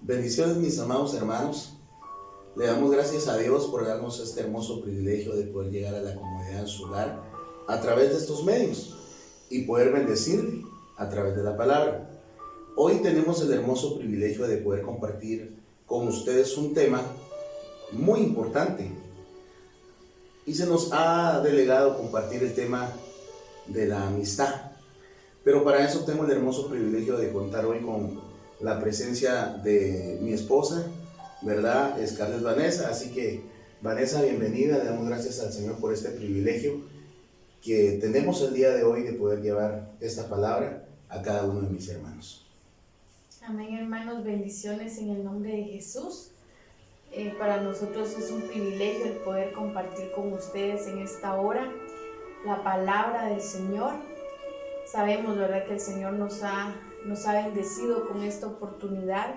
Bendiciones, mis amados hermanos. Le damos gracias a Dios por darnos este hermoso privilegio de poder llegar a la comunidad en su hogar a través de estos medios y poder bendecirle a través de la palabra. Hoy tenemos el hermoso privilegio de poder compartir con ustedes un tema muy importante y se nos ha delegado compartir el tema de la amistad. Pero para eso tengo el hermoso privilegio de contar hoy con la presencia de mi esposa, ¿verdad? Scarlett Vanessa. Así que, Vanessa, bienvenida. Le damos gracias al Señor por este privilegio que tenemos el día de hoy de poder llevar esta palabra a cada uno de mis hermanos. Amén, hermanos. Bendiciones en el nombre de Jesús. Para nosotros es un privilegio el poder compartir con ustedes en esta hora la palabra del Señor. Sabemos, ¿verdad?, que el Señor nos ha bendecido con esta oportunidad.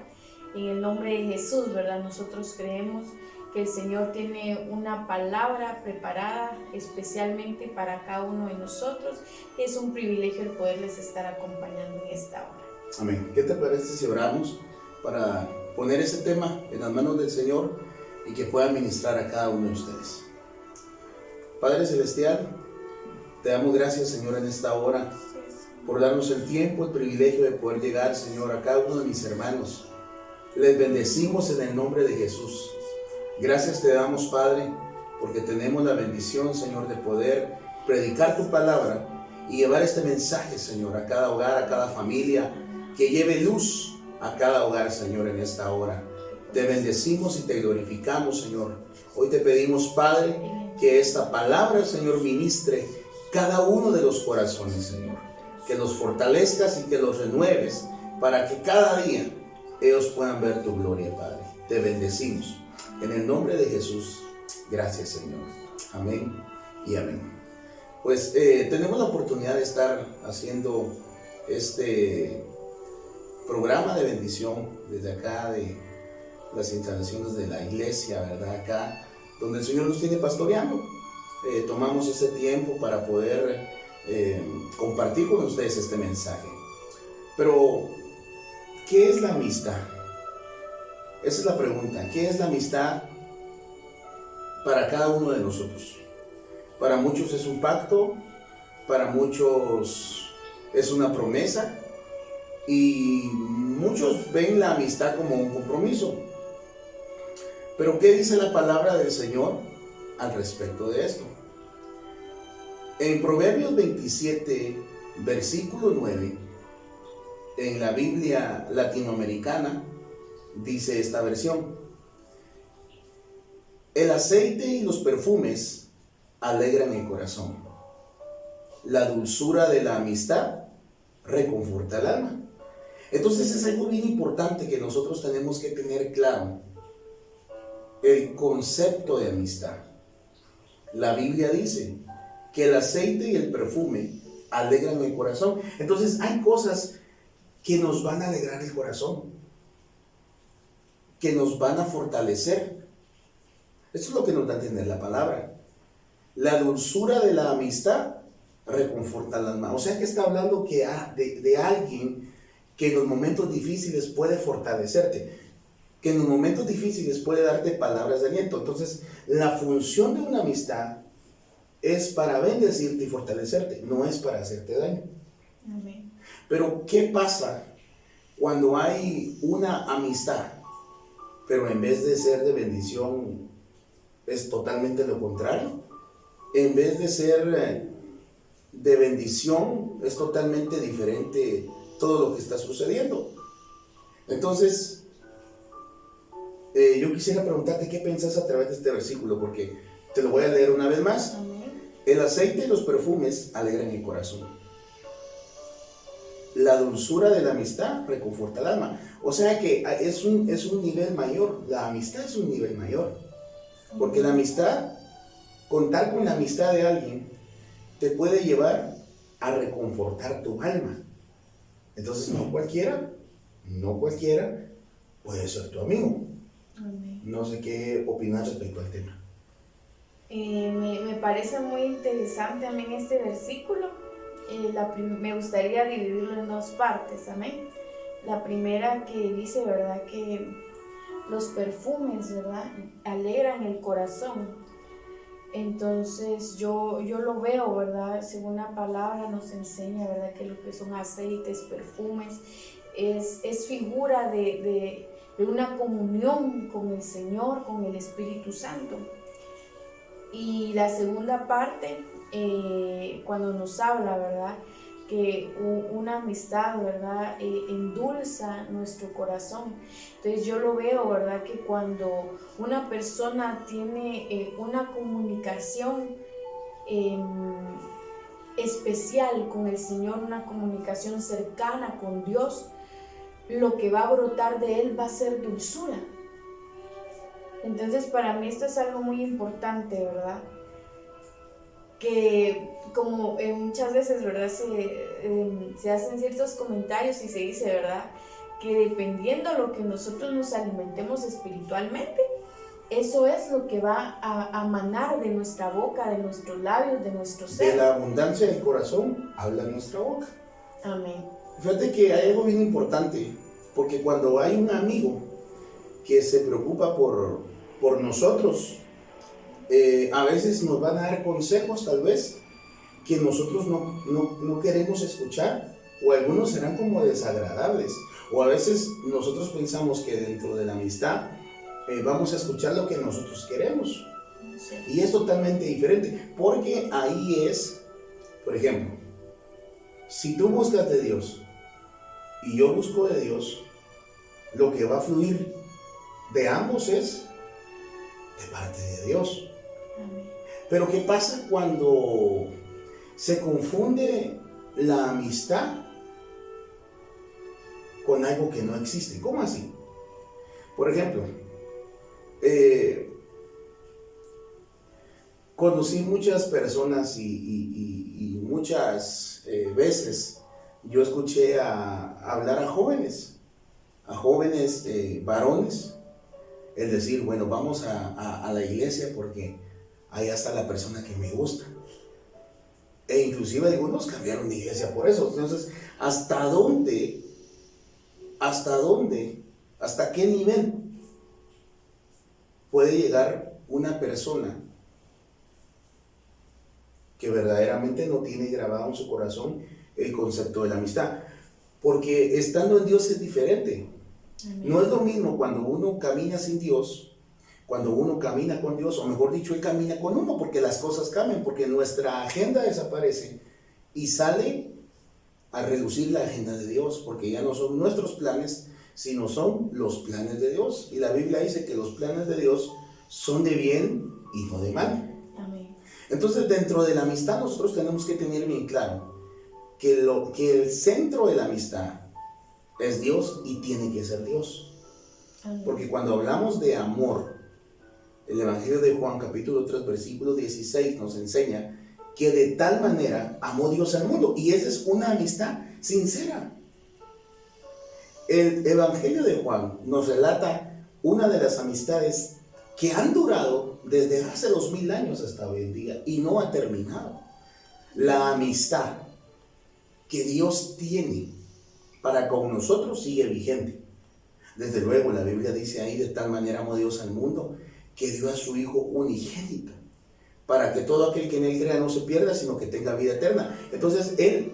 En el nombre de Jesús, ¿verdad? Nosotros creemos que el Señor tiene una palabra preparada especialmente para cada uno de nosotros. Es un privilegio el poderles estar acompañando en esta hora. Amén. ¿Qué te parece si oramos para poner ese tema en las manos del Señor y que pueda ministrar a cada uno de ustedes? Padre Celestial, te damos gracias, Señor, en esta hora por darnos el tiempo, el privilegio de poder llegar, Señor, a cada uno de mis hermanos. Les bendecimos en el nombre de Jesús. Gracias te damos, Padre, porque tenemos la bendición, Señor, de poder predicar tu palabra y llevar este mensaje, Señor, a cada hogar, a cada familia, que lleve luz a cada hogar, Señor, en esta hora. Te bendecimos y te glorificamos, Señor. Hoy te pedimos, Padre, que esta palabra, Señor, ministre cada uno de los corazones, Señor. Que los fortalezcas y que los renueves para que cada día ellos puedan ver tu gloria, Padre. Te bendecimos. En el nombre de Jesús, gracias, Señor. Amén y amén. Pues tenemos la oportunidad de estar haciendo este programa de bendición desde acá, de las instalaciones de la iglesia, ¿verdad? Acá, donde el Señor nos tiene pastoreando. Tomamos ese tiempo para poder compartir con ustedes este mensaje. Pero, ¿qué es la amistad? Esa es la pregunta. ¿Qué es la amistad para cada uno de nosotros? Para muchos es un pacto, para muchos es una promesa y muchos ven la amistad como un compromiso. Pero ¿qué dice la palabra del Señor al respecto de esto? En Proverbios 27, versículo 9, en la Biblia latinoamericana, dice esta versión: el aceite y los perfumes alegran el corazón. La dulzura de la amistad reconforta el alma. Entonces es algo bien importante que nosotros tenemos que tener claro el concepto de amistad. La Biblia dice que el aceite y el perfume alegran el corazón. Entonces hay cosas que nos van a alegrar el corazón, que nos van a fortalecer. Esto es lo que nos da a entender la palabra. La dulzura de la amistad reconforta el alma. O sea que está hablando de alguien que en los momentos difíciles puede fortalecerte, que en los momentos difíciles puede darte palabras de aliento. Entonces, la función de una amistad es para bendecirte y fortalecerte, no es para hacerte daño. Amén. Pero, ¿qué pasa cuando hay una amistad, pero en vez de ser de bendición, es totalmente lo contrario? En vez de ser de bendición, es totalmente diferente todo lo que está sucediendo. Entonces, yo quisiera preguntarte qué piensas a través de este versículo, porque te lo voy a leer una vez más. Amén. El aceite y los perfumes alegran el corazón. La dulzura de la amistad reconforta el alma. O sea que es un nivel mayor. La amistad es un nivel mayor. Porque la amistad, contar con la amistad de alguien, te puede llevar a reconfortar tu alma. Entonces no cualquiera puede ser tu amigo. Amén. No sé qué opinas respecto al tema. Me parece muy interesante también este versículo. Me gustaría dividirlo en dos partes, amén. La primera que dice, ¿verdad? Que los perfumes, ¿verdad? Alegran el corazón. Entonces yo lo veo, ¿verdad? Según la palabra nos enseña, ¿verdad? Que lo que son aceites, perfumes, es figura de una comunión con el Señor, con el Espíritu Santo. Y la segunda parte, cuando nos habla, ¿verdad? Que una amistad, ¿verdad? Endulza nuestro corazón. Entonces yo lo veo, ¿verdad? Que cuando una persona tiene una comunicación especial con el Señor, una comunicación cercana con Dios, lo que va a brotar de él va a ser dulzura. Entonces para mí esto es algo muy importante, ¿verdad? Que como muchas veces, ¿verdad? Se hacen ciertos comentarios y se dice, ¿verdad? Que dependiendo de lo que nosotros nos alimentemos espiritualmente, eso es lo que va a manar de nuestra boca, de nuestros labios, de nuestro ser. De la abundancia del corazón habla nuestra boca. Amén. Fíjate que hay algo bien importante, porque cuando hay un amigo que se preocupa por nosotros, a veces nos van a dar consejos tal vez que nosotros no queremos escuchar, o algunos serán como desagradables, o a veces nosotros pensamos que dentro de la amistad vamos a escuchar lo que nosotros queremos, Sí. y es totalmente diferente, porque ahí es, por ejemplo, si tú buscas de Dios y yo busco de Dios, lo que va a fluir de ambos es de parte de Dios. Amén. Pero ¿qué pasa cuando se confunde la amistad con algo que no existe? ¿Cómo así? Por ejemplo, conocí muchas personas y muchas veces yo escuché hablar a jóvenes varones, el decir, bueno, vamos a la iglesia porque ahí está la persona que me gusta. E inclusive algunos cambiaron de iglesia por eso. Entonces, ¿hasta qué nivel puede llegar una persona que verdaderamente no tiene grabado en su corazón el concepto de la amistad? Porque estando en Dios es diferente. Amén. No es lo mismo cuando uno camina sin Dios, cuando uno camina con Dios, o mejor dicho, Él camina con uno, porque las cosas cambian, porque nuestra agenda desaparece y sale a reducir la agenda de Dios, porque ya no son nuestros planes, sino son los planes de Dios. Y la Biblia dice que los planes de Dios son de bien y no de mal. Amén. Entonces, dentro de la amistad nosotros tenemos que tener bien claro que el centro de la amistad es Dios y tiene que ser Dios. Amén. Porque cuando hablamos de amor, el Evangelio de Juan capítulo 3 versículo 16 nos enseña que de tal manera amó Dios al mundo, y esa es una amistad sincera. El Evangelio de Juan nos relata una de las amistades que han durado desde hace 2000 años hasta hoy en día y no ha terminado. La amistad que Dios tiene para con nosotros sigue vigente. Desde luego la Biblia dice ahí, de tal manera amó Dios al mundo que dio a su Hijo unigénito, para que todo aquel que en Él crea no se pierda, sino que tenga vida eterna. Entonces Él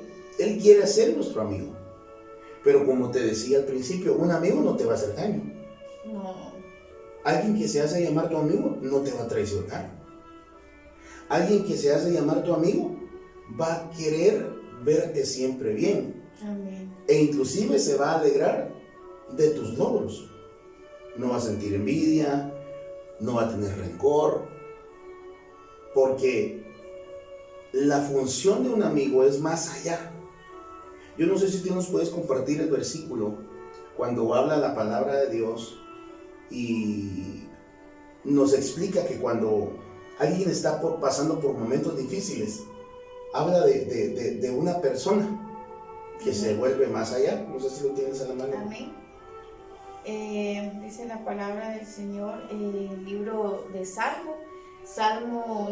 quiere ser nuestro amigo. Pero como te decía al principio, un amigo no te va a hacer daño. No. Alguien que se hace llamar tu amigo no te va a traicionar. Alguien que se hace llamar tu amigo va a querer verte siempre bien. Amén. E inclusive se va a alegrar de tus logros. No va a sentir envidia, no va a tener rencor, porque la función de un amigo es más allá. Yo no sé si tú nos puedes compartir el versículo cuando habla la palabra de Dios y nos explica que cuando alguien está pasando por momentos difíciles, habla de una persona que se vuelve más allá. No sé si lo tienes a la mano. Amén. Dice la palabra del Señor, el libro de Salmo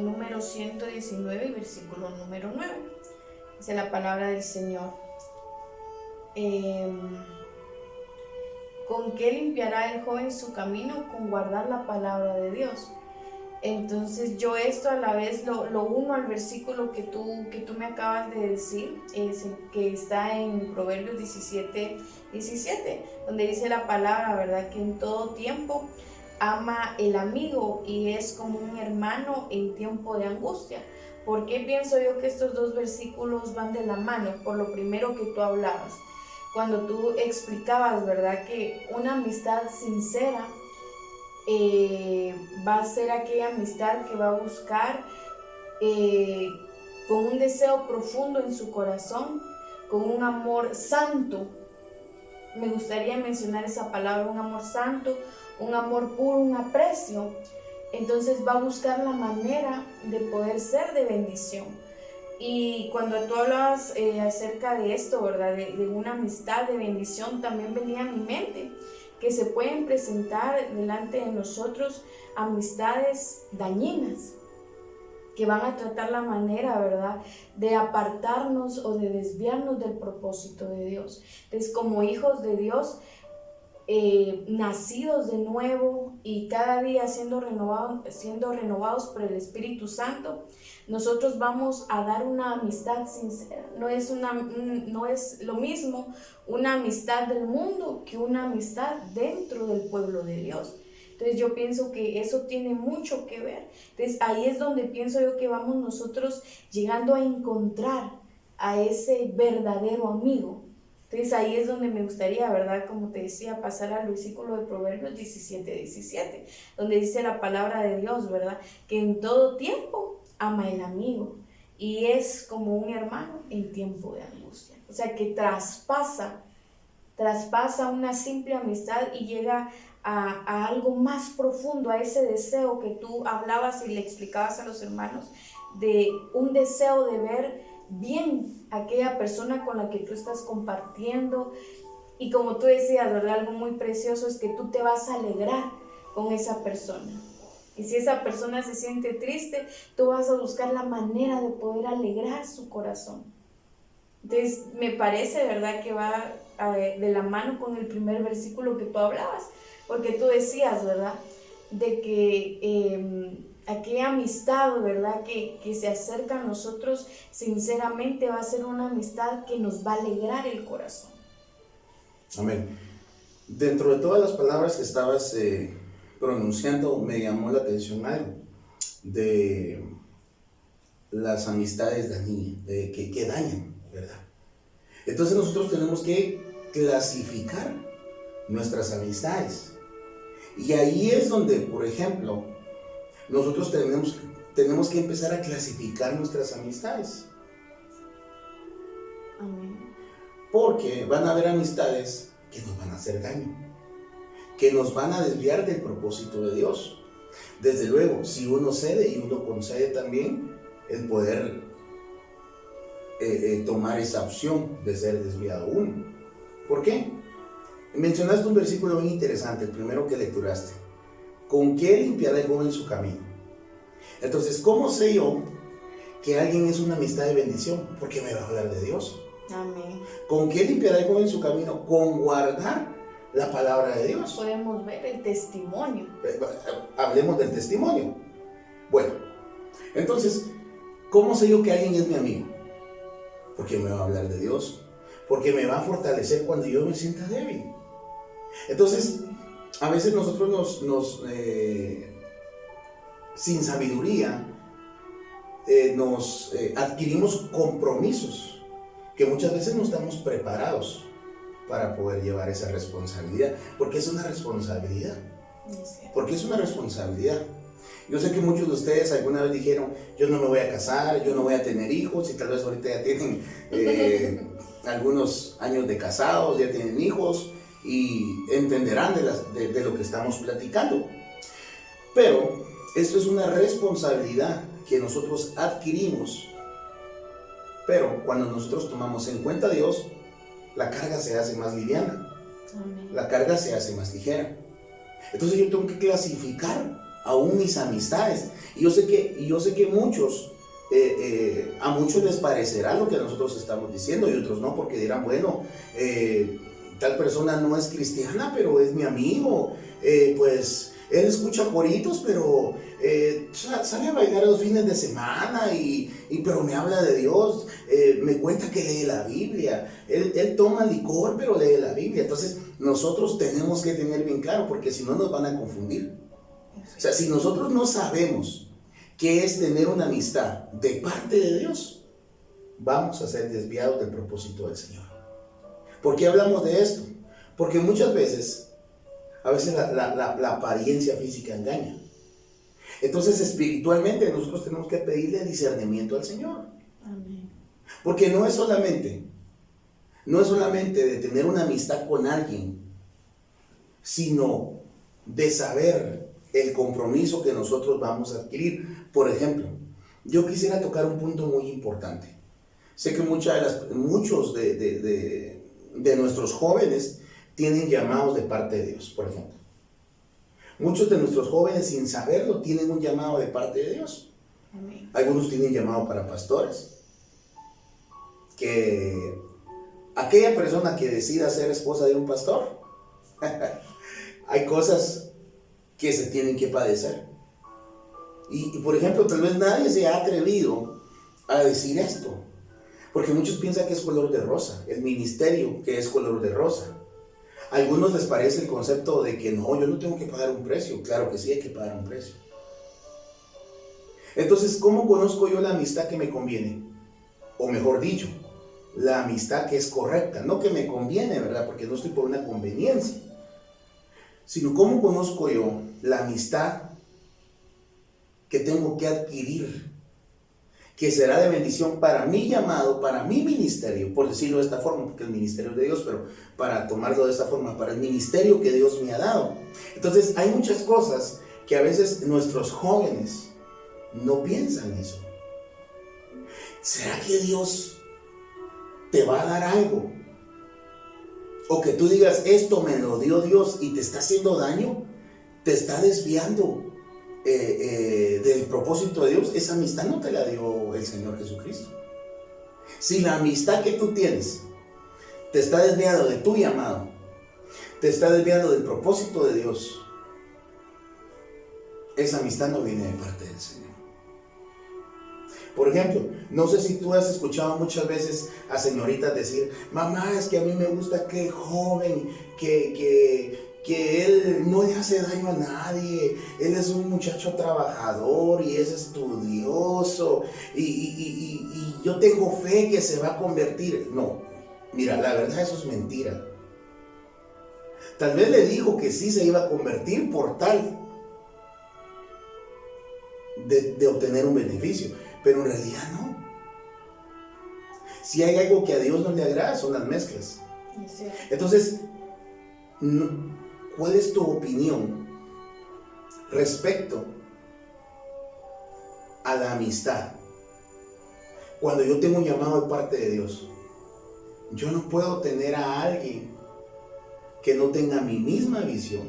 número 119 y versículo número 9. Dice la palabra del Señor. ¿Con qué limpiará el joven su camino? Con guardar la palabra de Dios. Entonces yo esto a la vez lo uno al versículo que tú me acabas de decir, que está en Proverbios 17, donde dice la palabra, ¿verdad? Que en todo tiempo ama el amigo y es como un hermano en tiempo de angustia. ¿Por qué pienso yo que estos dos versículos van de la mano? Por lo primero que tú hablabas, cuando tú explicabas, ¿verdad? Que una amistad sincera va a ser aquella amistad que va a buscar con un deseo profundo en su corazón, con un amor santo. Me gustaría mencionar esa palabra, un amor santo, un amor puro, un aprecio. Entonces va a buscar la manera de poder ser de bendición. Y cuando tú hablabas acerca de esto, ¿verdad? De una amistad de bendición, también venía a mi mente que se pueden presentar delante de nosotros amistades dañinas, que van a tratar la manera, ¿verdad?, de apartarnos o de desviarnos del propósito de Dios. Entonces, como hijos de Dios, nacidos de nuevo y cada día siendo renovados por el Espíritu Santo, nosotros vamos a dar una amistad sincera. No es lo mismo una amistad del mundo que una amistad dentro del pueblo de Dios. Entonces yo pienso que eso tiene mucho que ver. Entonces ahí es donde pienso yo que vamos nosotros llegando a encontrar a ese verdadero amigo. Entonces ahí es donde me gustaría, ¿verdad?, como te decía, pasar al versículo de Proverbios 17, donde dice la palabra de Dios, ¿verdad?, que en todo tiempo ama el amigo y es como un hermano en tiempo de angustia. O sea, que traspasa una simple amistad y llega a algo más profundo, a ese deseo que tú hablabas y le explicabas a los hermanos, de un deseo de ver bien a aquella persona con la que tú estás compartiendo. Y como tú decías, ¿verdad?, algo muy precioso es que tú te vas a alegrar con esa persona. Y si esa persona se siente triste, tú vas a buscar la manera de poder alegrar su corazón. Entonces, me parece, ¿verdad?, que va de la mano con el primer versículo que tú hablabas, porque tú decías, ¿verdad?, de que aquella amistad, ¿verdad?, que se acerca a nosotros sinceramente va a ser una amistad que nos va a alegrar el corazón. Amén. Dentro de todas las palabras que estabas pronunciando, me llamó la atención algo de las amistades dañinas, que dañan, ¿verdad? Entonces nosotros tenemos que clasificar nuestras amistades. Y ahí es donde, por ejemplo, nosotros tenemos que empezar a clasificar nuestras amistades. Amén. Porque van a haber amistades que nos van a hacer daño, que nos van a desviar del propósito de Dios. Desde luego, si uno cede y uno concede también el poder tomar esa opción de ser desviado uno. ¿Por qué? Mencionaste un versículo muy interesante, el primero que lecturaste. ¿Con qué limpiará el joven su camino? Entonces, ¿cómo sé yo que alguien es una amistad de bendición? Porque me va a hablar de Dios. Amén. ¿Con qué limpiará el joven su camino? Con guardar la palabra de Dios. Podemos ver el testimonio. Hablemos del testimonio. Bueno, entonces, ¿cómo sé yo que alguien es mi amigo? Porque me va a hablar de Dios. Porque me va a fortalecer cuando yo me sienta débil. Entonces, a veces nosotros sin sabiduría, adquirimos compromisos que muchas veces no estamos preparados para poder llevar esa responsabilidad, porque es una responsabilidad. Porque es una responsabilidad. Yo sé que muchos de ustedes alguna vez dijeron, yo no me voy a casar, yo no voy a tener hijos, y tal vez ahorita ya tienen algunos años de casados, ya tienen hijos, y entenderán de lo que estamos platicando. Pero esto es una responsabilidad que nosotros adquirimos, pero cuando nosotros tomamos en cuenta a Dios, la carga se hace más liviana. Amén. La carga se hace más ligera. Entonces yo tengo que clasificar aún mis amistades. Y yo sé que muchos, a muchos les parecerá lo que nosotros estamos diciendo y otros no, porque dirán, bueno, tal persona no es cristiana, pero es mi amigo, pues él escucha coritos, pero sale a bailar los fines de semana, pero me habla de Dios, me cuenta que lee la Biblia, él toma licor, pero lee la Biblia. Entonces nosotros tenemos que tener bien claro, porque si no nos van a confundir. O sea, si nosotros no sabemos qué es tener una amistad de parte de Dios, vamos a ser desviados del propósito del Señor. ¿Por qué hablamos de esto? Porque muchas veces, la apariencia física engaña. Entonces, espiritualmente nosotros tenemos que pedirle discernimiento al Señor. Amén. Porque no es solamente de tener una amistad con alguien, sino de saber el compromiso que nosotros vamos a adquirir. Por ejemplo, yo quisiera tocar un punto muy importante. Sé que muchos de nuestros jóvenes tienen llamados de parte de Dios, por ejemplo. Muchos de nuestros jóvenes, sin saberlo, tienen un llamado de parte de Dios. Amén. Algunos tienen llamado para pastores. Que aquella persona que decida ser esposa de un pastor, hay cosas que se tienen que padecer. Y por ejemplo, tal vez nadie se ha atrevido a decir esto, porque muchos piensan que es color de rosa, el ministerio que es color de rosa. A algunos les parece el concepto de que no, yo no tengo que pagar un precio. Claro que sí hay que pagar un precio. Entonces, ¿cómo conozco yo la amistad que me conviene? O mejor dicho, la amistad que es correcta, no que me conviene, ¿verdad? Porque no estoy por una conveniencia, sino cómo conozco yo la amistad que tengo que adquirir, que será de bendición para mi llamado, para mi ministerio, por decirlo de esta forma, porque el ministerio es de Dios, pero para tomarlo de esta forma, para el ministerio que Dios me ha dado. Entonces hay muchas cosas que a veces nuestros jóvenes no piensan eso. ¿Será que Dios te va a dar algo? O que tú digas, esto me lo dio Dios y te está haciendo daño, te está desviando del propósito de Dios. Esa amistad no te la dio el Señor Jesucristo. Si la amistad que tú tienes te está desviando de tu llamado, te está desviando del propósito de Dios, esa amistad no viene de parte del Señor. Por ejemplo, no sé si tú has escuchado muchas veces a señoritas decir, mamá, es que a mí me gusta aquel joven que él no le hace daño a nadie, él es un muchacho trabajador y es estudioso y yo tengo fe que se va a convertir. No, mira, la verdad eso es mentira. Tal vez le dijo que sí se iba a convertir por tal de obtener un beneficio, pero en realidad no. Si hay algo que a Dios no le agrada, son las mezclas. Entonces, ¿cuál es tu opinión respecto a la amistad? Cuando yo tengo un llamado de parte de Dios, yo no puedo tener a alguien que no tenga mi misma visión,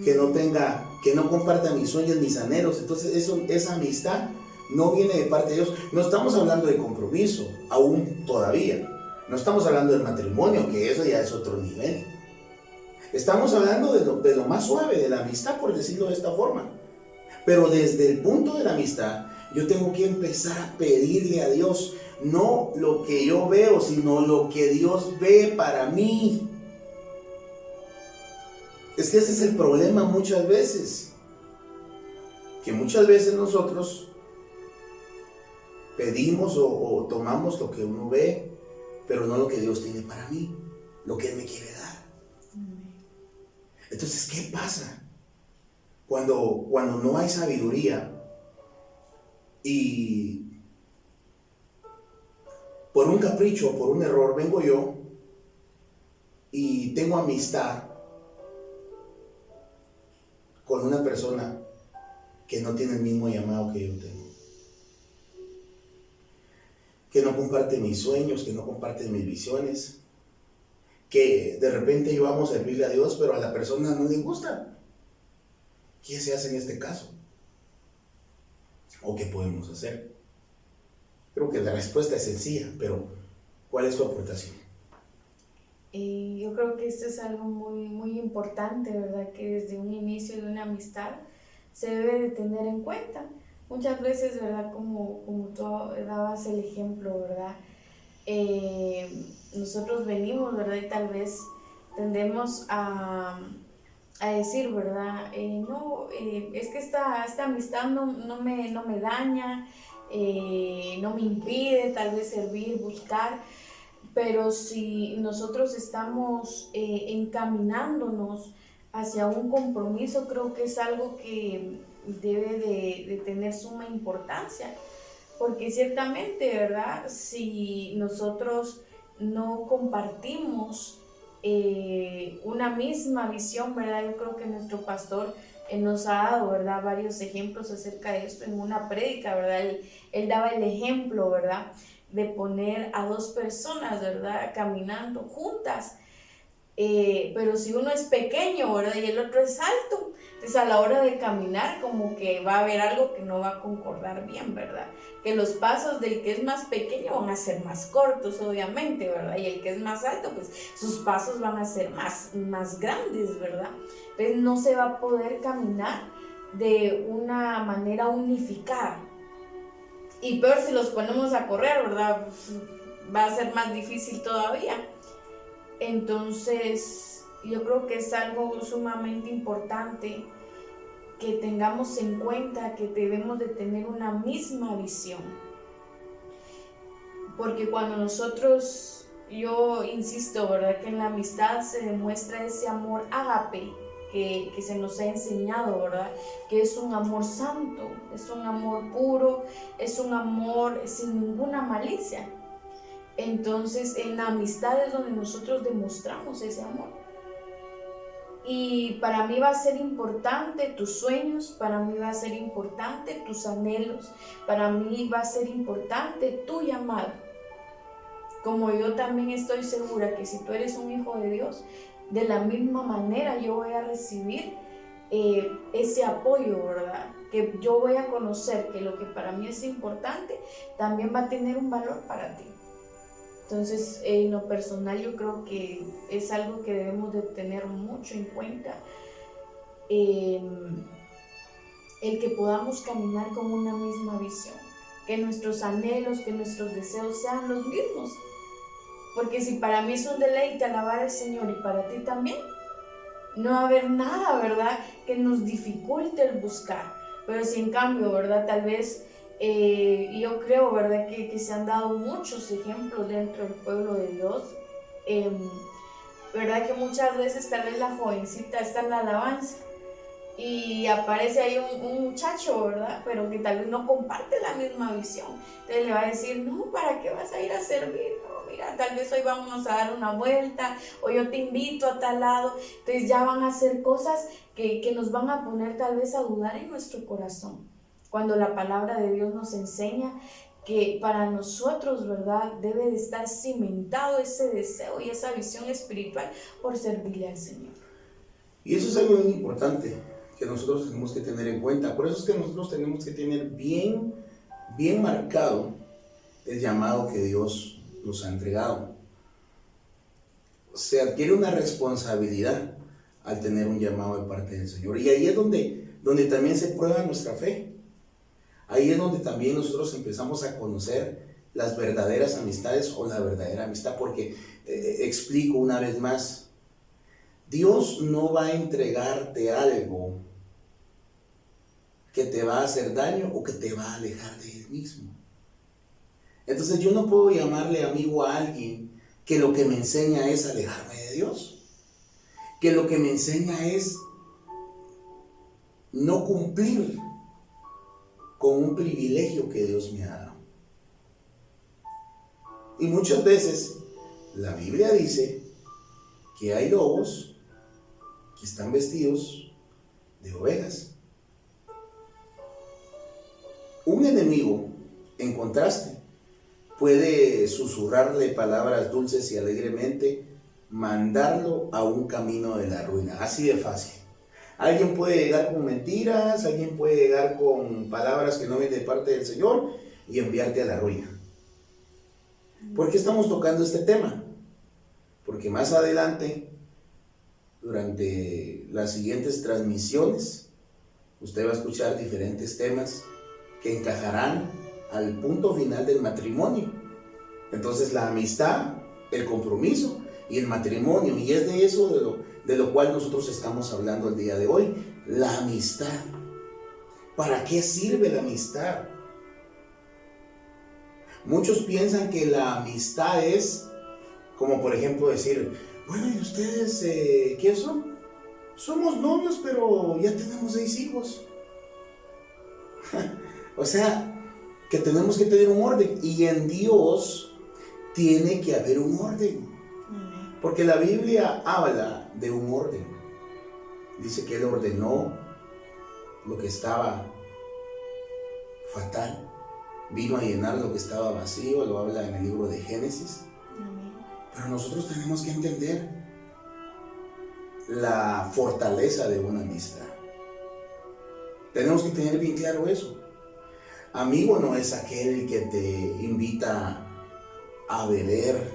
que no comparta mis sueños, mis anhelos. Entonces esa amistad no viene de parte de Dios. No estamos hablando de compromiso, aún todavía. No estamos hablando del matrimonio, que eso ya es otro nivel. Estamos hablando de lo más suave, de la amistad, por decirlo de esta forma. Pero desde el punto de la amistad, yo tengo que empezar a pedirle a Dios, no lo que yo veo, sino lo que Dios ve para mí. Es que ese es el problema muchas veces. Que muchas veces nosotros pedimos o tomamos lo que uno ve, pero no lo que Dios tiene para mí, lo que Él me quiere dar. Entonces, ¿qué pasa? Cuando no hay sabiduría y por un capricho o por un error vengo yo y tengo amistad con una persona que no tiene el mismo llamado que yo tengo, que no comparte mis sueños, que no comparte mis visiones, que de repente yo vamos a servirle a Dios, pero a la persona no le gusta. ¿Qué se hace en este caso? ¿O qué podemos hacer? Creo que la respuesta es sencilla, pero ¿cuál es tu aportación? Yo creo que esto es algo muy, muy importante, ¿verdad? Que desde un inicio de una amistad se debe de tener en cuenta. Muchas veces, ¿verdad? Como tú dabas el ejemplo, ¿verdad? Nosotros venimos, ¿verdad? Y tal vez tendemos a decir, ¿verdad? No, es que esta amistad no me daña, no me impide tal vez servir, buscar, pero si nosotros estamos encaminándonos hacia un compromiso, creo que es algo que debe de tener suma importancia, porque ciertamente, ¿verdad? Si nosotros no compartimos una misma visión, ¿verdad? Yo creo que nuestro pastor nos ha dado, ¿verdad? Varios ejemplos acerca de esto en una prédica, ¿verdad? Él daba el ejemplo, ¿verdad? De poner a dos personas, ¿verdad? Caminando juntas. Pero si uno es pequeño, ¿verdad? Y el otro es alto, entonces a la hora de caminar como que va a haber algo que no va a concordar bien, ¿verdad? Que los pasos del que es más pequeño van a ser más cortos, obviamente, ¿verdad? Y el que es más alto, pues sus pasos van a ser más grandes, ¿verdad? Entonces no se va a poder caminar de una manera unificada. Y peor si los ponemos a correr, ¿verdad? Pues va a ser más difícil todavía. Entonces, yo creo que es algo sumamente importante que tengamos en cuenta que debemos de tener una misma visión. Porque cuando nosotros, yo insisto, ¿verdad? Que en la amistad se demuestra ese amor ágape que se nos ha enseñado, ¿verdad? Que es un amor santo, es un amor puro, es un amor sin ninguna malicia. Entonces, en la amistad es donde nosotros demostramos ese amor. Y para mí va a ser importante tus sueños, para mí va a ser importante tus anhelos, para mí va a ser importante tu llamado. Como yo también estoy segura que si tú eres un hijo de Dios, de la misma manera yo voy a recibir ese apoyo, ¿verdad? Que yo voy a conocer que lo que para mí es importante también va a tener un valor para ti. Entonces, en lo personal yo creo que es algo que debemos de tener mucho en cuenta, el que podamos caminar con una misma visión, que nuestros anhelos, que nuestros deseos sean los mismos, porque si para mí es un deleite alabar al Señor y para ti también, no va a haber nada, ¿verdad?, que nos dificulte el buscar. Pero si en cambio, ¿verdad?, tal vez yo creo, ¿verdad?, que se han dado muchos ejemplos dentro del pueblo de Dios, ¿verdad?, que muchas veces tal vez la jovencita está en la alabanza y aparece ahí un muchacho, ¿verdad?, pero que tal vez no comparte la misma visión. Entonces le va a decir, no, ¿para qué vas a ir a servir? No, mira, tal vez hoy vamos a dar una vuelta, o yo te invito a tal lado. Entonces ya van a hacer cosas que nos van a poner tal vez a dudar en nuestro corazón, cuando la palabra de Dios nos enseña que para nosotros, ¿verdad?, debe de estar cimentado ese deseo y esa visión espiritual por servirle al Señor. Y eso es algo muy importante que nosotros tenemos que tener en cuenta. Por eso es que nosotros tenemos que tener bien marcado el llamado que Dios nos ha entregado. Se adquiere una responsabilidad al tener un llamado de parte del Señor. Y ahí es donde también se prueba nuestra fe. Ahí es donde también nosotros empezamos a conocer las verdaderas amistades o la verdadera amistad. Porque, explico una vez más, Dios no va a entregarte algo que te va a hacer daño o que te va a alejar de Él mismo. Entonces yo no puedo llamarle amigo a alguien que lo que me enseña es alejarme de Dios, que lo que me enseña es no cumplir con un privilegio que Dios me ha dado. Y muchas veces la Biblia dice que hay lobos que están vestidos de ovejas. Un enemigo, en contraste, puede susurrarle palabras dulces y alegremente, mandarlo a un camino de la ruina, así de fácil. Alguien puede llegar con mentiras, alguien puede llegar con palabras que no vienen de parte del Señor y enviarte a la ruina. ¿Por qué estamos tocando este tema? Porque porque más adelante, durante las siguientes transmisiones, usted va a escuchar diferentes temas que encajarán al punto final del matrimonio. Entonces la amistad, el compromiso y el matrimonio, y es de eso de lo cual nosotros estamos hablando el día de hoy, la amistad. ¿Para qué sirve la amistad? Muchos piensan que la amistad es como, por ejemplo, decir, bueno, ¿y ustedes qué son? Somos novios, pero ya tenemos 6 hijos. O sea, que tenemos que tener un orden, y en Dios tiene que haber un orden, porque la Biblia habla de un orden. Dice que Él ordenó lo que estaba fatal, vino a llenar lo que estaba vacío, lo habla en el libro de Génesis. Pero nosotros tenemos que entender la fortaleza de una amistad. Tenemos que tener bien claro eso. Amigo no es aquel que te invita a beber,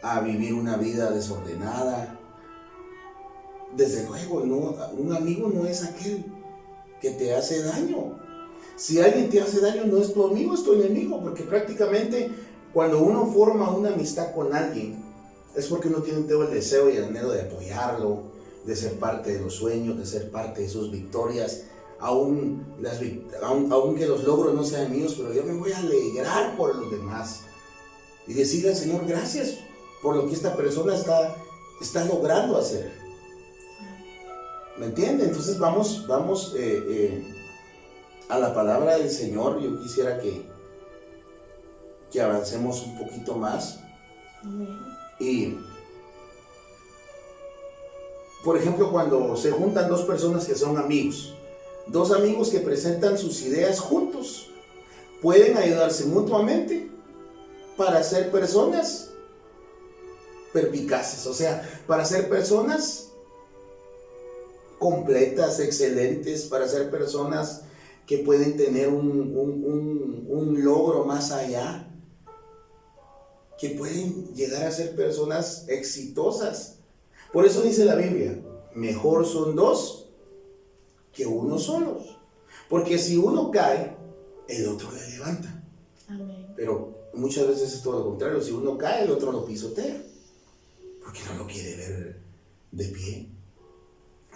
a vivir una vida desordenada. Desde luego, no, un amigo no es aquel que te hace daño. Si alguien te hace daño, no es tu amigo, es tu enemigo, porque prácticamente cuando uno forma una amistad con alguien, es porque uno tiene todo el deseo y el anhelo de apoyarlo, de ser parte de los sueños, de ser parte de sus victorias, aunque los logros no sean míos, pero yo me voy a alegrar por los demás y decirle al Señor, gracias por lo que esta persona está logrando hacer. ¿Me entiende? Entonces vamos a la palabra del Señor. Yo quisiera que avancemos un poquito más. Y, por ejemplo, cuando se juntan 2 personas que son amigos, 2 amigos que presentan sus ideas juntos, pueden ayudarse mutuamente para ser personas perspicaces, o sea, para ser personas completas, excelentes, para ser personas que pueden tener un logro más allá, que pueden llegar a ser personas exitosas. Por eso dice la Biblia, mejor son 2 que 1 solo, porque si uno cae, el otro le levanta. Amén. Pero muchas veces es todo lo contrario, si uno cae, el otro lo pisotea, porque no lo quiere ver de pie,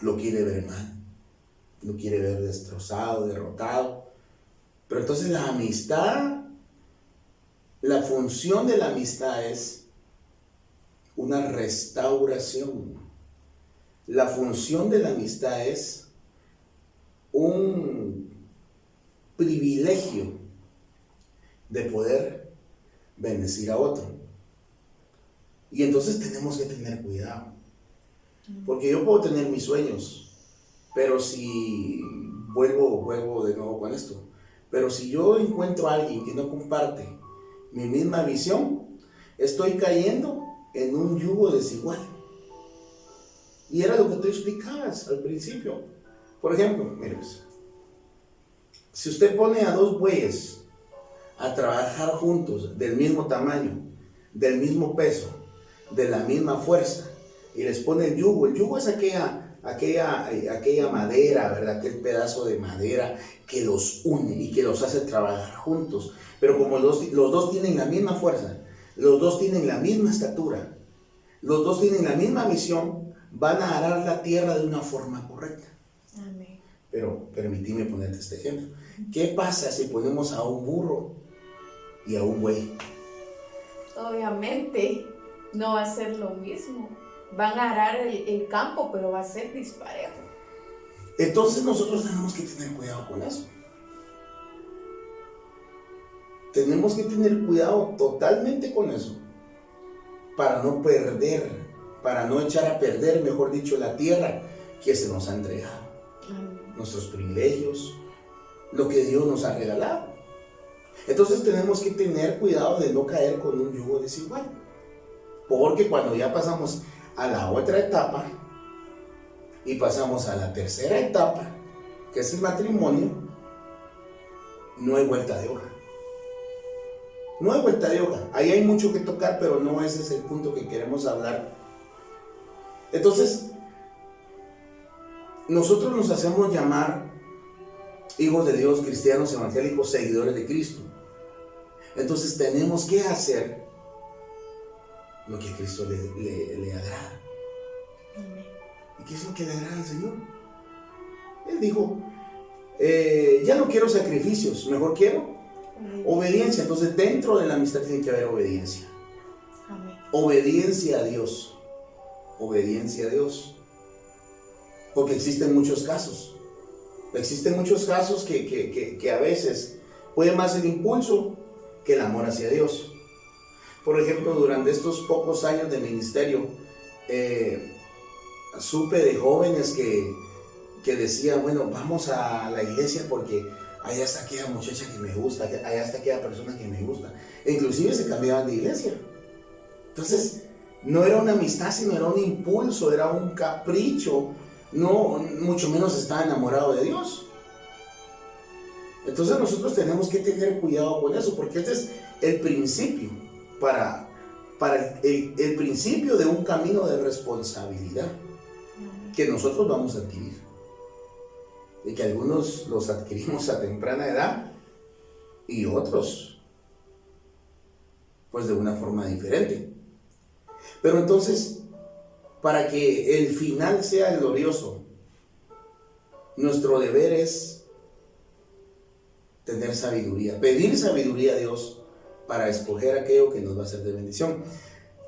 lo quiere ver mal, lo quiere ver destrozado, derrotado. Pero entonces la amistad, la función de la amistad es una restauración. La función de la amistad es un privilegio de poder bendecir a otro. Y entonces tenemos que tener cuidado, porque yo puedo tener mis sueños, pero si vuelvo de nuevo con esto, pero si yo encuentro a alguien que no comparte mi misma visión, estoy cayendo en un yugo desigual. Y era lo que tú explicabas al principio. Por ejemplo, mire, si usted pone a 2 bueyes a trabajar juntos, del mismo tamaño, del mismo peso, de la misma fuerza, y les pone el yugo es aquella madera, ¿verdad? Aquel pedazo de madera que los une y que los hace trabajar juntos. Pero como los 2 tienen la misma fuerza, los 2 tienen la misma estatura, los 2 tienen la misma misión, van a arar la tierra de una forma correcta. Amén. Pero permíteme ponerte este ejemplo. ¿Qué pasa si ponemos a un burro y a un buey? Obviamente no va a ser lo mismo. Van a arar el campo, pero va a ser disparejo. Entonces nosotros tenemos que tener cuidado con eso. Tenemos que tener cuidado totalmente con eso, para no perder, para no echar a perder, mejor dicho, la tierra que se nos ha entregado. Nuestros privilegios, lo que Dios nos ha regalado. Entonces tenemos que tener cuidado de no caer con un yugo desigual, porque cuando ya pasamos a la otra etapa y pasamos a la tercera etapa, que es el matrimonio, no hay vuelta de hoja. No hay vuelta de hoja. Ahí hay mucho que tocar, pero no ese es el punto que queremos hablar. Entonces, nosotros nos hacemos llamar hijos de Dios, cristianos, evangélicos, seguidores de Cristo. Entonces tenemos que hacer lo que a Cristo le agrada. ¿Y qué es lo que le agrada al Señor? Él dijo, ya no quiero sacrificios, mejor quiero obediencia. Entonces dentro de la amistad tiene que haber obediencia. Amén. Obediencia a Dios. Obediencia a Dios. Porque existen muchos casos. Existen muchos casos que a veces puede más el impulso que el amor hacia Dios. Por ejemplo, durante estos pocos años de ministerio, supe de jóvenes que decían, bueno, vamos a la iglesia porque allá está aquella muchacha que me gusta, allá está aquella persona que me gusta. E inclusive se cambiaban de iglesia. Entonces, no era una amistad, sino era un impulso, era un capricho. No, mucho menos estaba enamorado de Dios. Entonces nosotros tenemos que tener cuidado con eso, porque este es el principio para el principio de un camino de responsabilidad que nosotros vamos a adquirir, y que algunos los adquirimos a temprana edad y otros pues de una forma diferente. Pero entonces, para que el final sea glorioso, nuestro deber es tener sabiduría, pedir sabiduría a Dios para escoger aquello que nos va a ser de bendición.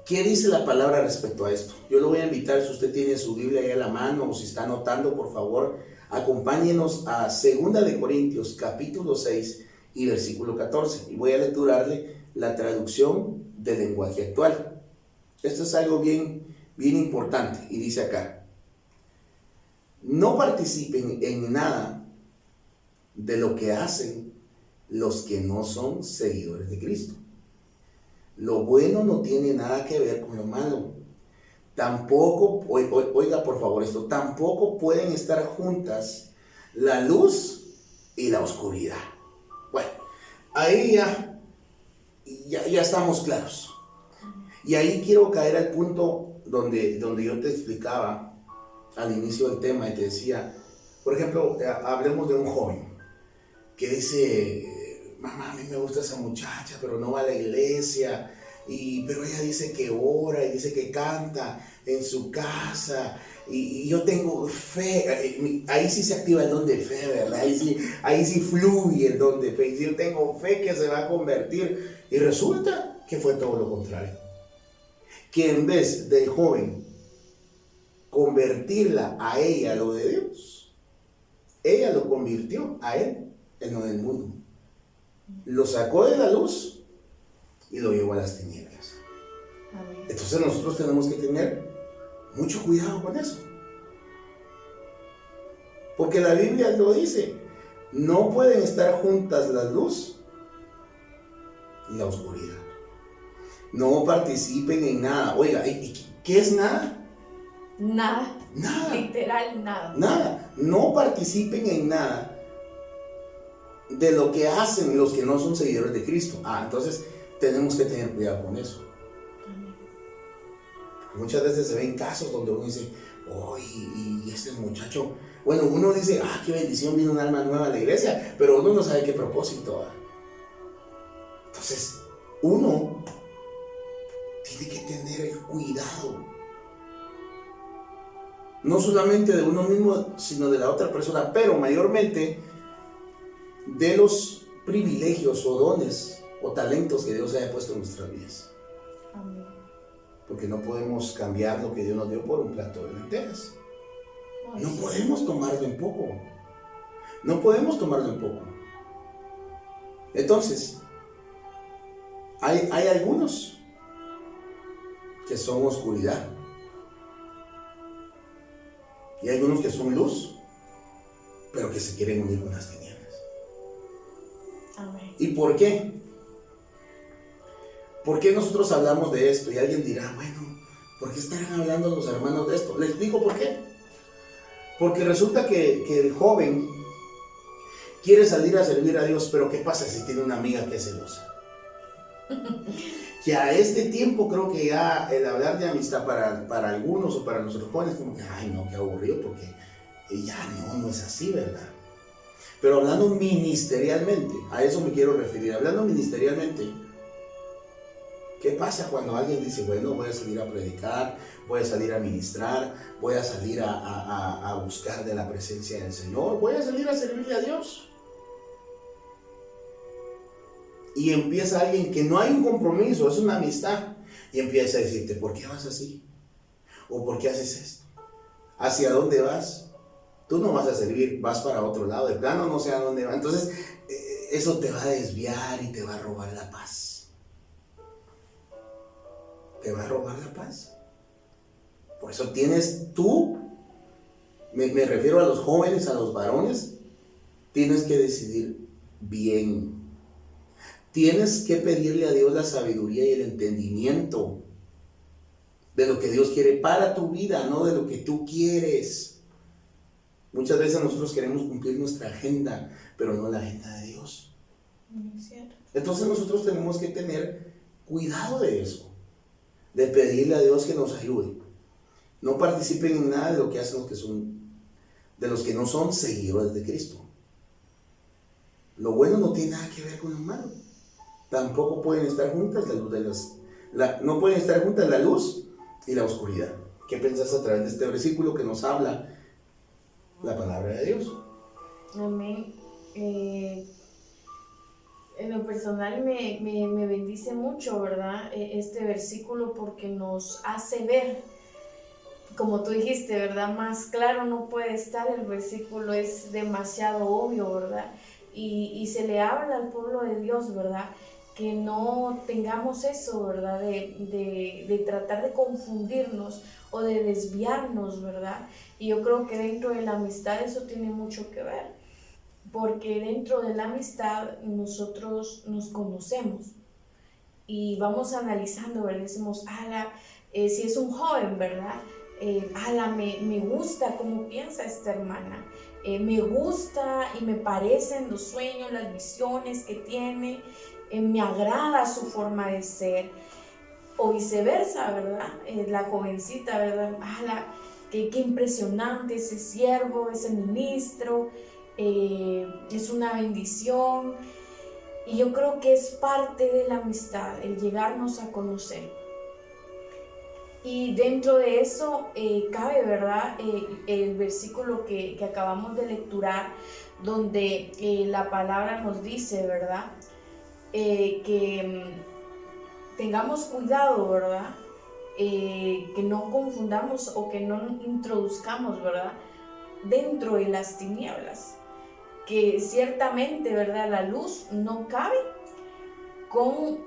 ¿Qué dice la palabra respecto a esto? Yo lo voy a invitar, si usted tiene su Biblia ahí a la mano o si está anotando, por favor, acompáñenos a 2 de Corintios capítulo 6 y versículo 14. Y voy a lecturarle la traducción del lenguaje actual. Esto es algo bien importante, y dice acá: no participen en nada de lo que hacen los que no son seguidores de Cristo. Lo bueno no tiene nada que ver con lo malo. Tampoco, oiga por favor esto, tampoco pueden estar juntas la luz y la oscuridad. Bueno, ahí ya estamos claros. Y ahí quiero caer al punto donde yo te explicaba al inicio del tema y te decía, por ejemplo, hablemos de un joven que dice, mamá, a mí me gusta esa muchacha, pero no va a la iglesia, pero ella dice que ora y dice que canta en su casa, y yo tengo fe. Ahí sí se activa el don de fe, ¿verdad? Ahí sí fluye el don de fe, y yo tengo fe que se va a convertir, y resulta que fue todo lo contrario, que en vez del joven convertirla a ella lo de Dios, ella lo convirtió a él en lo del mundo. Lo sacó de la luz y lo llevó a las tinieblas. Amén. Entonces nosotros tenemos que tener mucho cuidado con eso, porque la Biblia lo dice: no pueden estar juntas la luz y la oscuridad. No participen en nada. Oiga, ¿qué es nada? Nada. Nada. Literal, nada. Nada. No participen en nada de lo que hacen los que no son seguidores de Cristo. Entonces tenemos que tener cuidado con eso. Muchas veces se ven casos donde uno dice, y este muchacho, bueno, uno dice, qué bendición, vino un alma nueva a la iglesia, pero uno no sabe qué propósito. Entonces, uno tiene que tener cuidado, no solamente de uno mismo, sino de la otra persona, pero mayormente de los privilegios o dones o talentos que Dios haya puesto en nuestras vidas. Amén. Porque no podemos cambiar lo que Dios nos dio por un plato de lentejas. No podemos tomarlo en poco. No podemos tomarlo en poco. Entonces, hay algunos que son oscuridad. Y hay algunos que son luz, pero que se quieren unir con las tinieblas. Amén. ¿Y por qué? ¿Por qué nosotros hablamos de esto? Y alguien dirá, bueno, ¿por qué estarán hablando los hermanos de esto? Les explico por qué. Porque resulta que el joven quiere salir a servir a Dios, pero ¿qué pasa si tiene una amiga que es celosa? Que a este tiempo creo que ya el hablar de amistad para algunos o para nuestros jóvenes, como que, ay no, qué aburrido, porque ya no es así, ¿verdad? Pero hablando ministerialmente, a eso me quiero referir, hablando ministerialmente, ¿qué pasa cuando alguien dice, bueno, voy a salir a predicar, voy a salir a ministrar, voy a salir a buscar de la presencia del Señor, voy a salir a servirle a Dios? Y empieza alguien que no hay un compromiso, es una amistad, y empieza a decirte, ¿por qué vas así? ¿O por qué haces esto? ¿Hacia dónde vas? Tú no vas a servir, vas para otro lado, de plano no sé a dónde vas. Entonces, eso te va a desviar y te va a robar la paz. Te va a robar la paz. Por eso tienes tú, me refiero a los jóvenes, a los varones, tienes que decidir bien. Tienes que pedirle a Dios la sabiduría y el entendimiento de lo que Dios quiere para tu vida, no de lo que tú quieres. Muchas veces nosotros queremos cumplir nuestra agenda, pero no la agenda de Dios. Entonces nosotros tenemos que tener cuidado de eso, de pedirle a Dios que nos ayude. No participen en nada de lo que hacen los que no son seguidores de Cristo. Lo bueno no tiene nada que ver con lo malo. Tampoco pueden estar juntas no pueden estar juntas la luz y la oscuridad. ¿Qué piensas a través de este versículo que nos habla la palabra de Dios? Amén. En lo personal me bendice mucho, ¿verdad? Este versículo, porque nos hace ver, como tú dijiste, ¿verdad? Más claro no puede estar, el versículo es demasiado obvio, ¿verdad? Y se le habla al pueblo de Dios, ¿verdad? Que no tengamos eso, ¿verdad? De tratar de confundirnos o de desviarnos, ¿verdad? Y yo creo que dentro de la amistad eso tiene mucho que ver, porque dentro de la amistad nosotros nos conocemos y vamos analizando, ¿verdad? Decimos, si es un joven, ¿verdad? Me gusta cómo piensa esta hermana, me gusta y me parecen los sueños, las visiones que tiene, me agrada su forma de ser, o viceversa, ¿verdad? La jovencita, ¿verdad? Qué impresionante ese siervo, ese ministro, es una bendición. Y yo creo que es parte de la amistad, el llegarnos a conocer. Y dentro de eso cabe, ¿verdad? El versículo que acabamos de lecturar, donde la palabra nos dice, ¿verdad? Que tengamos cuidado, ¿verdad? Que no confundamos o que no introduzcamos, ¿verdad? Dentro de las tinieblas. Que ciertamente, ¿verdad? La luz no cabe con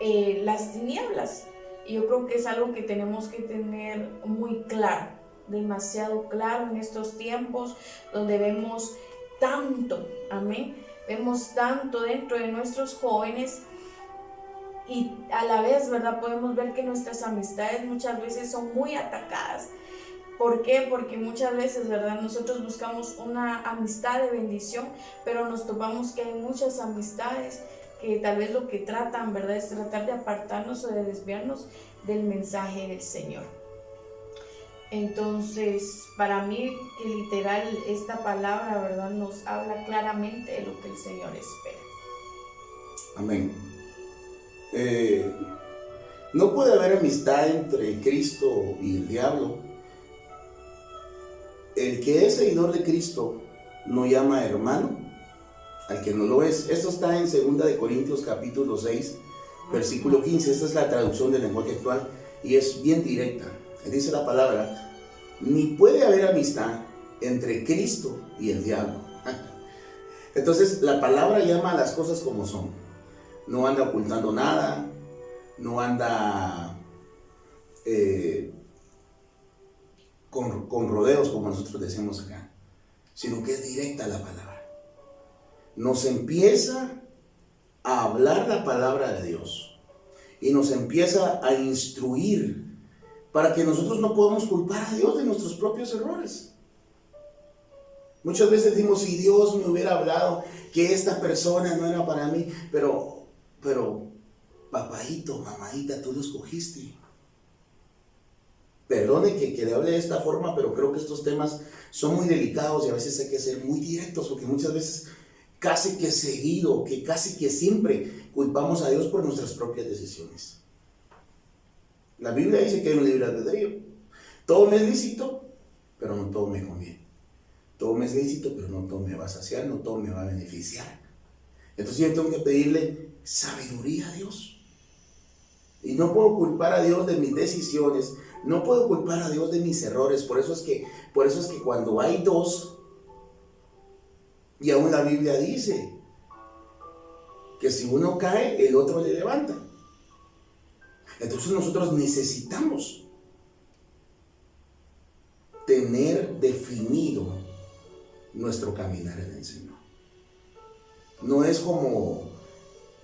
las tinieblas. Y yo creo que es algo que tenemos que tener muy claro, demasiado claro en estos tiempos donde vemos tanto, amén, vemos tanto dentro de nuestros jóvenes y a la vez, ¿verdad? Podemos ver que nuestras amistades muchas veces son muy atacadas. ¿Por qué? Porque muchas veces, ¿verdad? Nosotros buscamos una amistad de bendición, pero nos topamos que hay muchas amistades que tal vez lo que tratan, ¿verdad? Es tratar de apartarnos o de desviarnos del mensaje del Señor. Entonces, para mí, que literal esta palabra, ¿verdad? Nos habla claramente de lo que el Señor espera. Amén. No puede haber amistad entre Cristo y el diablo. El que es seguidor de Cristo no llama hermano al que no lo es. Esto está en 2 Corintios capítulo 6, versículo 15. Esta es la traducción del lenguaje actual y es bien directa. Dice la palabra, ni puede haber amistad entre Cristo y el diablo. Entonces la palabra llama a las cosas como son. No anda ocultando nada, no anda con rodeos como nosotros decimos acá, sino que es directa la palabra. Nos empieza a hablar la palabra de Dios y nos empieza a instruir para que nosotros no podamos culpar a Dios de nuestros propios errores. Muchas veces decimos, si Dios me hubiera hablado que esta persona no era para mí, pero Papaito, mamadita, tú lo escogiste. Perdone que le hable de esta forma, pero creo que estos temas son muy delicados y a veces hay que ser muy directos, porque muchas veces casi que seguido, que casi que siempre culpamos a Dios por nuestras propias decisiones. La Biblia dice que hay un libre albedrío. Todo me es lícito, pero no todo me conviene. Todo me es lícito, pero no todo me va a saciar, no todo me va a beneficiar. Entonces yo tengo que pedirle sabiduría a Dios. Y no puedo culpar a Dios de mis decisiones, no puedo culpar a Dios de mis errores. Por eso es que cuando hay dos, y aún la Biblia dice que si uno cae, el otro le levanta. Entonces nosotros necesitamos tener definido nuestro caminar en el Señor. No es como,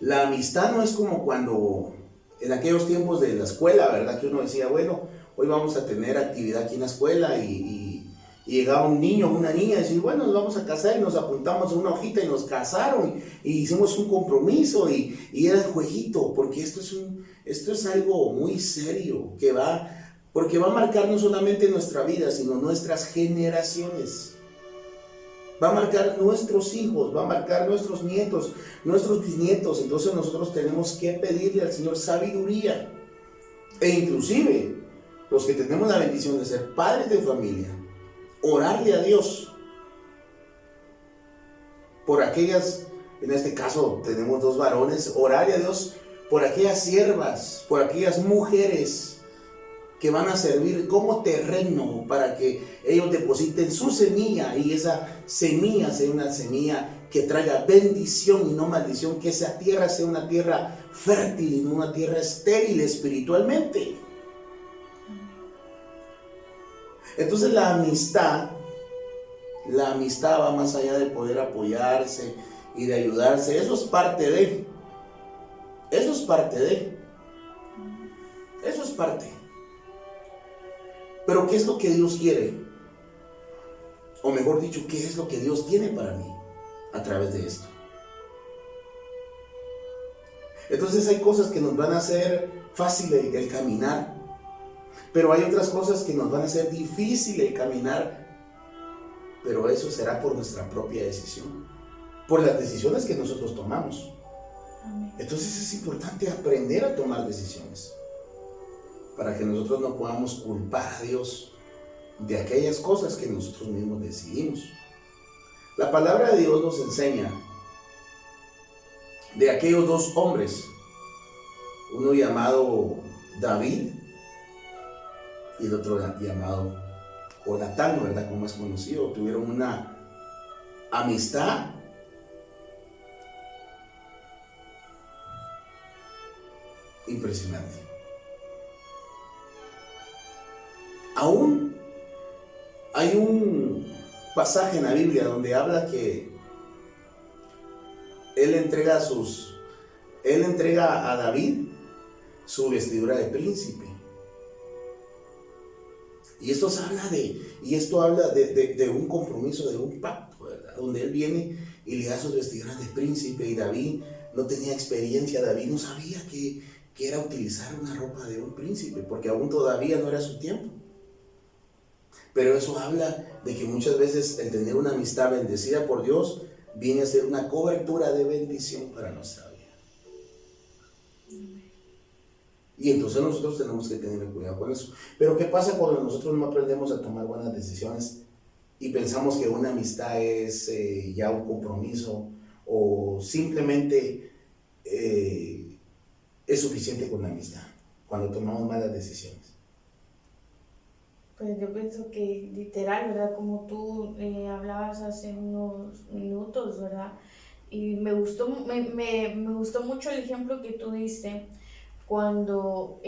la amistad no es como cuando en aquellos tiempos de la escuela, ¿verdad? Que uno decía, bueno, hoy vamos a tener actividad aquí en la escuela y llegaba un niño o una niña y decía, bueno, nos vamos a casar y nos apuntamos en una hojita y nos casaron y hicimos un compromiso y era el jueguito, porque esto es algo muy serio porque va a marcar no solamente nuestra vida, sino nuestras generaciones. Va a marcar nuestros hijos, va a marcar nuestros nietos, nuestros bisnietos. Entonces nosotros tenemos que pedirle al Señor sabiduría. E inclusive, los que tenemos la bendición de ser padres de familia, orarle a Dios por aquellas, en este caso tenemos 2 varones, orarle a Dios por aquellas siervas, por aquellas mujeres que van a servir como terreno para que ellos depositen su semilla y esa semilla sea una semilla que traiga bendición y no maldición, que esa tierra sea una tierra fértil y no una tierra estéril espiritualmente. Entonces la amistad va más allá de poder apoyarse y de ayudarse. Eso es parte de. Pero ¿qué es lo que Dios quiere? O mejor dicho, ¿qué es lo que Dios tiene para mí a través de esto? Entonces hay cosas que nos van a hacer fácil el caminar, pero hay otras cosas que nos van a hacer difícil el caminar, pero eso será por nuestra propia decisión, por las decisiones que nosotros tomamos. Entonces es importante aprender a tomar decisiones, para que nosotros no podamos culpar a Dios de aquellas cosas que nosotros mismos decidimos. La palabra de Dios nos enseña de aquellos 2 hombres, uno llamado David y el otro llamado Jonatán, ¿verdad? Como es conocido. Tuvieron una amistad impresionante. Aún hay un pasaje en la Biblia donde habla que él entrega a David su vestidura de príncipe. Y esto habla de un compromiso, de un pacto, ¿verdad? Donde él viene y le da sus vestiduras de príncipe, y David no tenía experiencia, David no sabía que era utilizar una ropa de un príncipe, porque aún todavía no era su tiempo. Pero eso habla de que muchas veces el tener una amistad bendecida por Dios viene a ser una cobertura de bendición para nuestra vida. Y entonces nosotros tenemos que tener cuidado con eso. Pero ¿qué pasa cuando nosotros no aprendemos a tomar buenas decisiones y pensamos que una amistad es ya un compromiso, o simplemente es suficiente con la amistad cuando tomamos malas decisiones? Pues yo pienso que literal, ¿verdad? Como tú hablabas hace unos minutos, ¿verdad? Y me gustó mucho el ejemplo que tú diste cuando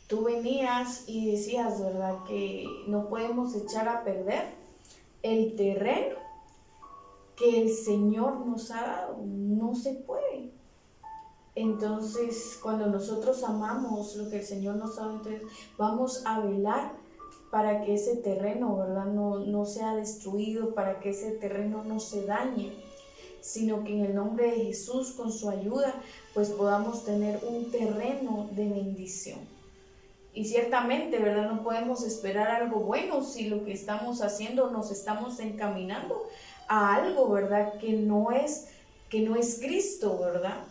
tú venías y decías, ¿verdad? Que no podemos echar a perder el terreno que el Señor nos ha dado. No se puede. Entonces, cuando nosotros amamos lo que el Señor nos ha dado, entonces vamos a velar para que ese terreno, ¿verdad? No sea destruido, para que ese terreno no se dañe. sino que en el nombre de Jesús, con su ayuda, pues podamos tener un terreno de bendición. Y ciertamente, ¿verdad? No podemos esperar algo bueno si lo que estamos haciendo nos estamos encaminando a algo, ¿verdad? Que no es Cristo, ¿verdad?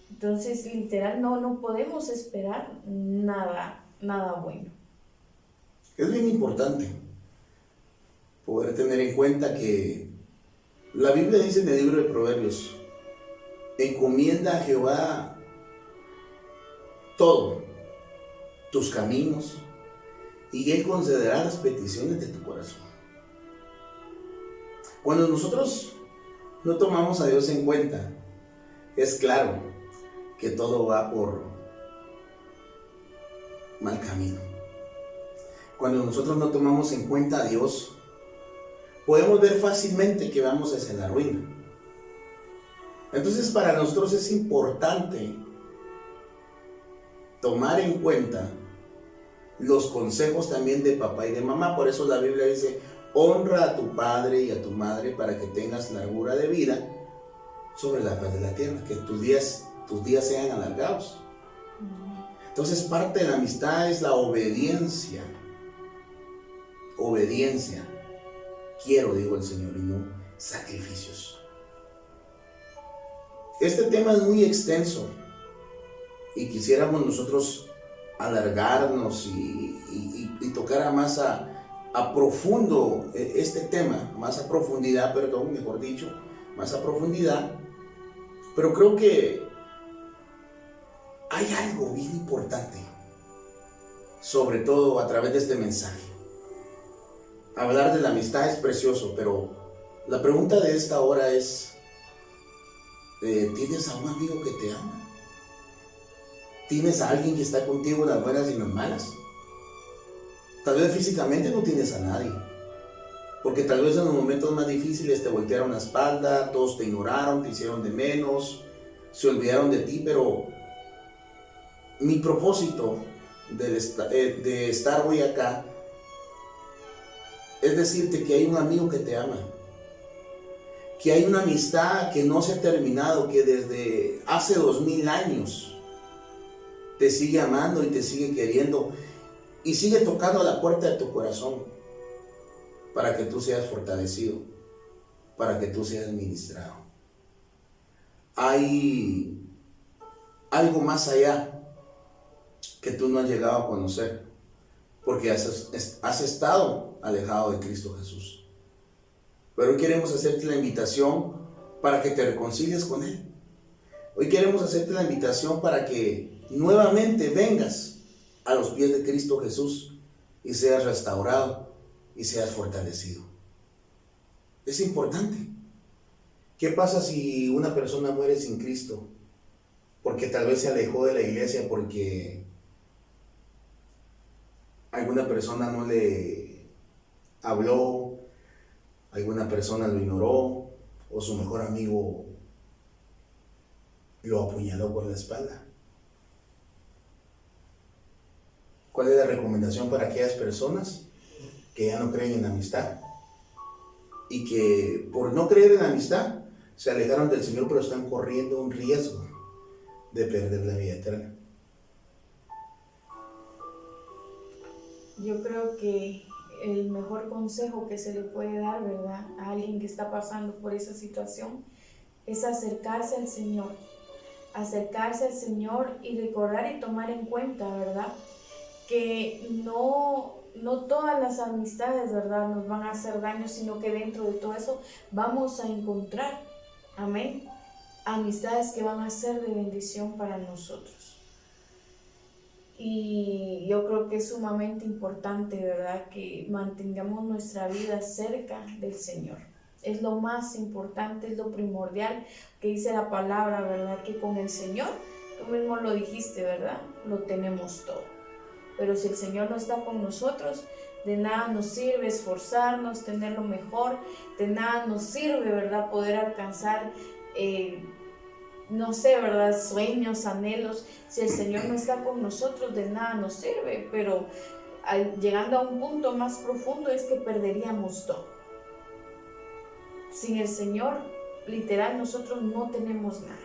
Entonces, literal, no podemos esperar nada bueno. Es bien importante poder tener en cuenta que la Biblia dice en el libro de Proverbios: encomienda a Jehová todo, tus caminos, y Él concederá las peticiones de tu corazón. Cuando nosotros no tomamos a Dios en cuenta, es claro que todo va por mal camino. Cuando nosotros no tomamos en cuenta a Dios, podemos ver fácilmente que vamos hacia la ruina. Entonces, para nosotros es importante tomar en cuenta los consejos también de papá y de mamá. Por eso la Biblia dice: honra a tu padre y a tu madre para que tengas largura de vida sobre la faz de la tierra, que tus días sean alargados. Entonces, parte de la amistad es la obediencia. Obediencia. Quiero, dijo el Señor, y no sacrificios. Este tema es muy extenso y quisiéramos nosotros alargarnos y tocar más a profundo este tema, más a profundidad, mejor dicho, más a profundidad. Pero creo que hay algo bien importante, sobre todo a través de este mensaje. Hablar de la amistad es precioso, pero la pregunta de esta hora es: ¿tienes a un amigo que te ama? ¿Tienes a alguien que está contigo en las buenas y en las malas? Tal vez físicamente no tienes a nadie, porque tal vez en los momentos más difíciles te voltearon la espalda, todos te ignoraron, te hicieron de menos, se olvidaron de ti. Pero mi propósito de estar hoy acá es decirte que hay un amigo que te ama, que hay una amistad que no se ha terminado, que desde hace 2000 años te sigue amando y te sigue queriendo y sigue tocando a la puerta de tu corazón para que tú seas fortalecido, para que tú seas ministrado. Hay algo más allá que tú no has llegado a conocer, porque has estado alejado de Cristo Jesús. Pero hoy queremos hacerte la invitación para que te reconcilies con Él. Hoy queremos hacerte la invitación para que nuevamente vengas a los pies de Cristo Jesús y seas restaurado y seas fortalecido. Es importante. ¿Qué pasa si una persona muere sin Cristo? Porque tal vez se alejó de la iglesia, porque alguna persona no le habló, alguna persona lo ignoró, o su mejor amigo lo apuñaló por la espalda. ¿Cuál es la recomendación para aquellas personas que ya no creen en la amistad y que por no creer en la amistad se alejaron del Señor, pero están corriendo un riesgo de perder la vida eterna? Yo creo que el mejor consejo que se le puede dar, ¿verdad?, a alguien que está pasando por esa situación es acercarse al Señor y recordar y tomar en cuenta, ¿verdad?, que no todas las amistades, ¿verdad?, nos van a hacer daño, sino que dentro de todo eso vamos a encontrar, amén, amistades que van a ser de bendición para nosotros. Y yo creo que es sumamente importante, ¿verdad?, que mantengamos nuestra vida cerca del Señor. Es lo más importante, es lo primordial que dice la palabra, ¿verdad?, que con el Señor, tú mismo lo dijiste, ¿verdad?, lo tenemos todo. Pero si el Señor no está con nosotros, de nada nos sirve esforzarnos, tener lo mejor, de nada nos sirve, ¿verdad?, poder alcanzar no sé, ¿verdad?, sueños, anhelos. Si el Señor no está con nosotros, de nada nos sirve. Pero llegando a un punto más profundo es que perderíamos todo. Sin el Señor, literal nosotros no tenemos nada.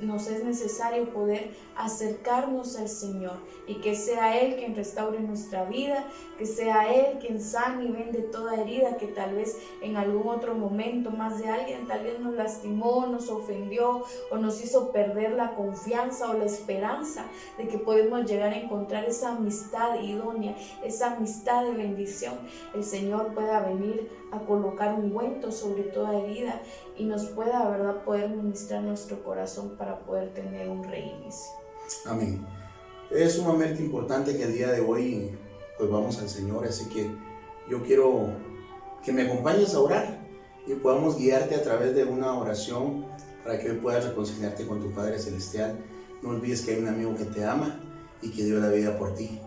Nos es necesario poder acercarnos al Señor y que sea Él quien restaure nuestra vida, que sea Él quien sane y vende toda herida que tal vez en algún otro momento más de alguien tal vez nos lastimó, nos ofendió o nos hizo perder la confianza o la esperanza de que podemos llegar a encontrar esa amistad idónea, esa amistad de bendición. El Señor pueda venir a colocar un ungüento sobre toda herida y nos pueda, ¿verdad?, poder ministrar nuestro corazón para poder tener un reinicio. Amén. Es sumamente importante que el día de hoy pues vamos al Señor, así que yo quiero que me acompañes a orar y podamos guiarte a través de una oración para que hoy puedas reconciliarte con tu Padre Celestial. No olvides que hay un amigo que te ama y que dio la vida por ti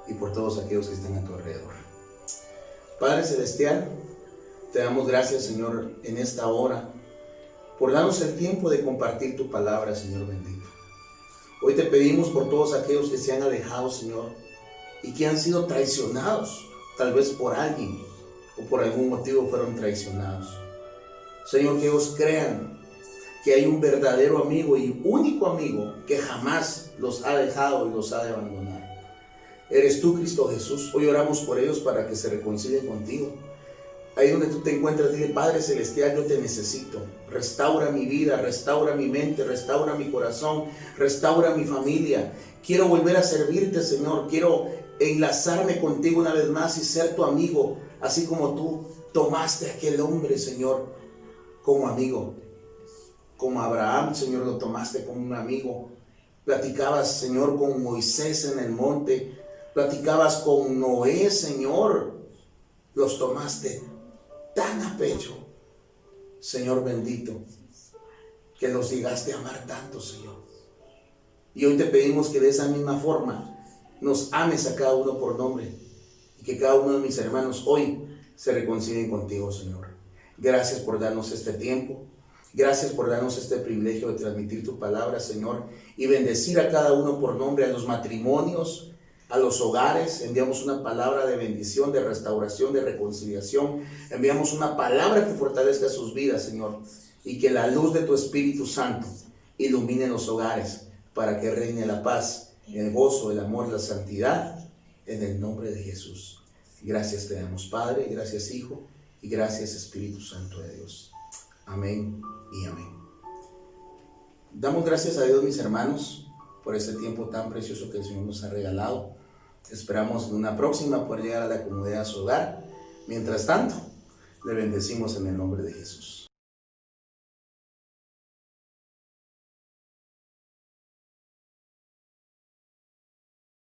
y por todos aquellos que están a tu alrededor. Padre Celestial, te damos gracias, Señor, en esta hora por darnos el tiempo de compartir tu palabra, Señor bendito. Hoy te pedimos por todos aquellos que se han alejado, Señor, y que han sido traicionados, tal vez por alguien o por algún motivo fueron traicionados. Señor, que ellos crean que hay un verdadero amigo y único amigo que jamás los ha dejado y los ha de abandonar. Eres tú, Cristo Jesús. Hoy oramos por ellos para que se reconcilien contigo. Ahí donde tú te encuentras, dile: Padre Celestial, yo te necesito. Restaura mi vida, restaura mi mente, restaura mi corazón, restaura mi familia. Quiero volver a servirte, Señor. Quiero enlazarme contigo una vez más y ser tu amigo, así como tú tomaste a aquel hombre, Señor, como amigo. Como Abraham, Señor, lo tomaste como un amigo. Platicabas, Señor, con Moisés en el monte. Platicabas con Noé, Señor. Los tomaste tan a pecho, Señor bendito, que los llegaste a amar tanto, Señor. Y hoy te pedimos que de esa misma forma nos ames a cada uno por nombre y que cada uno de mis hermanos hoy se reconcilien contigo, Señor. Gracias por darnos este tiempo. Gracias por darnos este privilegio de transmitir tu palabra, Señor, y bendecir a cada uno por nombre, a los matrimonios, a los hogares. Enviamos una palabra de bendición, de restauración, de reconciliación. Enviamos una palabra que fortalezca sus vidas, Señor, y que la luz de tu Espíritu Santo ilumine los hogares para que reine la paz, el gozo, el amor, la santidad, en el nombre de Jesús. Gracias te damos, Padre, gracias, Hijo, y gracias, Espíritu Santo de Dios. Amén y amén. Damos gracias a Dios, mis hermanos, por este tiempo tan precioso que el Señor nos ha regalado. Esperamos en una próxima poder llegar a la comodidad de su hogar. Mientras tanto, le bendecimos en el nombre de Jesús.